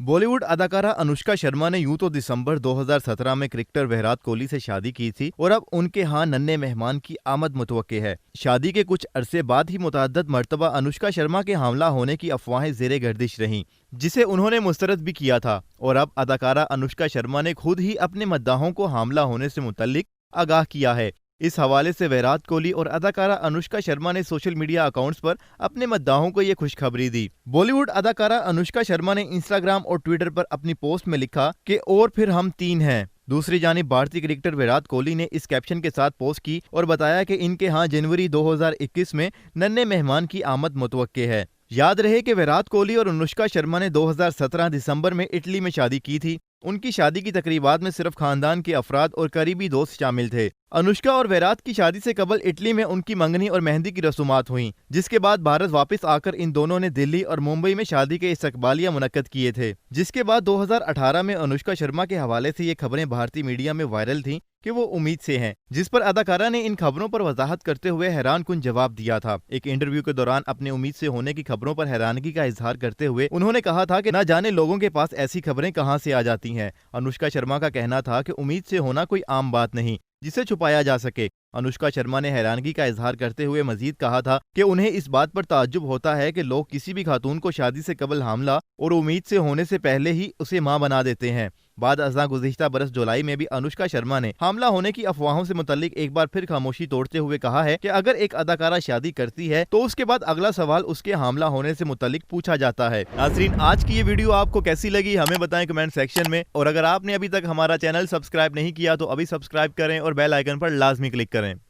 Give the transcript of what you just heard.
बॉलीवुड अदाकारा अनुष्का शर्मा ने यूं तो दिसंबर 2017 में क्रिकेटर विराट कोहली से शादी की थी और अब उनके यहाँ नन्हे मेहमान की आमद मुतवक्के है। शादी के कुछ अरसे बाद ही मुतअद्दिद मर्तबा अनुष्का शर्मा के हमला होने की अफवाहें ज़ेरे गर्दिश रहीं, जिसे उन्होंने मुस्तरद भी किया था। और अब अदाकारा अनुष्का शर्मा ने खुद ही अपने मद्दाहों को हमला होने से मुतल्लिक आगाह किया है। इस हवाले से विराट कोहली और अदाकारा अनुष्का शर्मा ने सोशल मीडिया अकाउंट्स पर अपने मद्दाहों को ये खुशखबरी दी। बॉलीवुड अदाकारा अनुष्का शर्मा ने इंस्टाग्राम और ट्विटर पर अपनी पोस्ट में लिखा कि और फिर हम 3 हैं। दूसरी जानिब भारतीय क्रिकेटर विराट कोहली ने इस कैप्शन के साथ पोस्ट की और बताया कि इनके यहाँ जनवरी 2021 में नन्हे मेहमान की आमद मुतवक्के है। याद रहे कि विराट कोहली और अनुष्का शर्मा ने 2017 दिसंबर में इटली में शादी की थी। उनकी शादी की तकरीबात में सिर्फ खानदान के अफराद और करीबी दोस्त शामिल थे। अनुष्का और विराट की शादी से कबल इटली में उनकी मंगनी और मेहंदी की रसूमात हुई, जिसके बाद भारत वापस आकर इन दोनों ने दिल्ली और मुंबई में शादी के इस्तकबालिया मुनक्कद किए थे। जिसके बाद 2018 में अनुष्का शर्मा के हवाले से ये खबरें भारतीय मीडिया में वायरल थीं कि वो उम्मीद से हैं, जिस पर अदाकारा ने इन खबरों पर वजाहत करते हुए हैरान कुन जवाब दिया था। एक इंटरव्यू के दौरान अपने उम्मीद से होने की खबरों पर हैरानगी का इजहार करते हुए उन्होंने कहा था कि न जाने लोगों के पास ऐसी खबरें कहां से आ जाती हैं। अनुष्का शर्मा का कहना था कि उम्मीद से होना कोई आम बात नहीं जिसे छुपाया जा सके। अनुष्का शर्मा ने हैरानगी का इजहार करते हुए मजीद कहा था कि उन्हें इस बात पर ताज्जुब होता है कि लोग किसी भी खातून को शादी से कबल हमला और उम्मीद से होने से पहले ही उसे मां बना देते हैं। बाद अज़ां गुज़िश्ता बरस जुलाई में भी अनुष्का शर्मा ने हमला होने की अफवाहों से मुतल्लिक एक बार फिर खामोशी तोड़ते हुए कहा है कि अगर एक अदाकारा शादी करती है तो उसके बाद अगला सवाल उसके हमला होने से मुतल्लिक पूछा जाता है। नाज़रीन, आज की ये वीडियो आपको कैसी लगी हमें बताएं कमेंट सेक्शन में, और अगर आपने अभी तक हमारा चैनल सब्सक्राइब नहीं किया तो अभी सब्सक्राइब करें और बेल आइकन पर लाजमी क्लिक करें।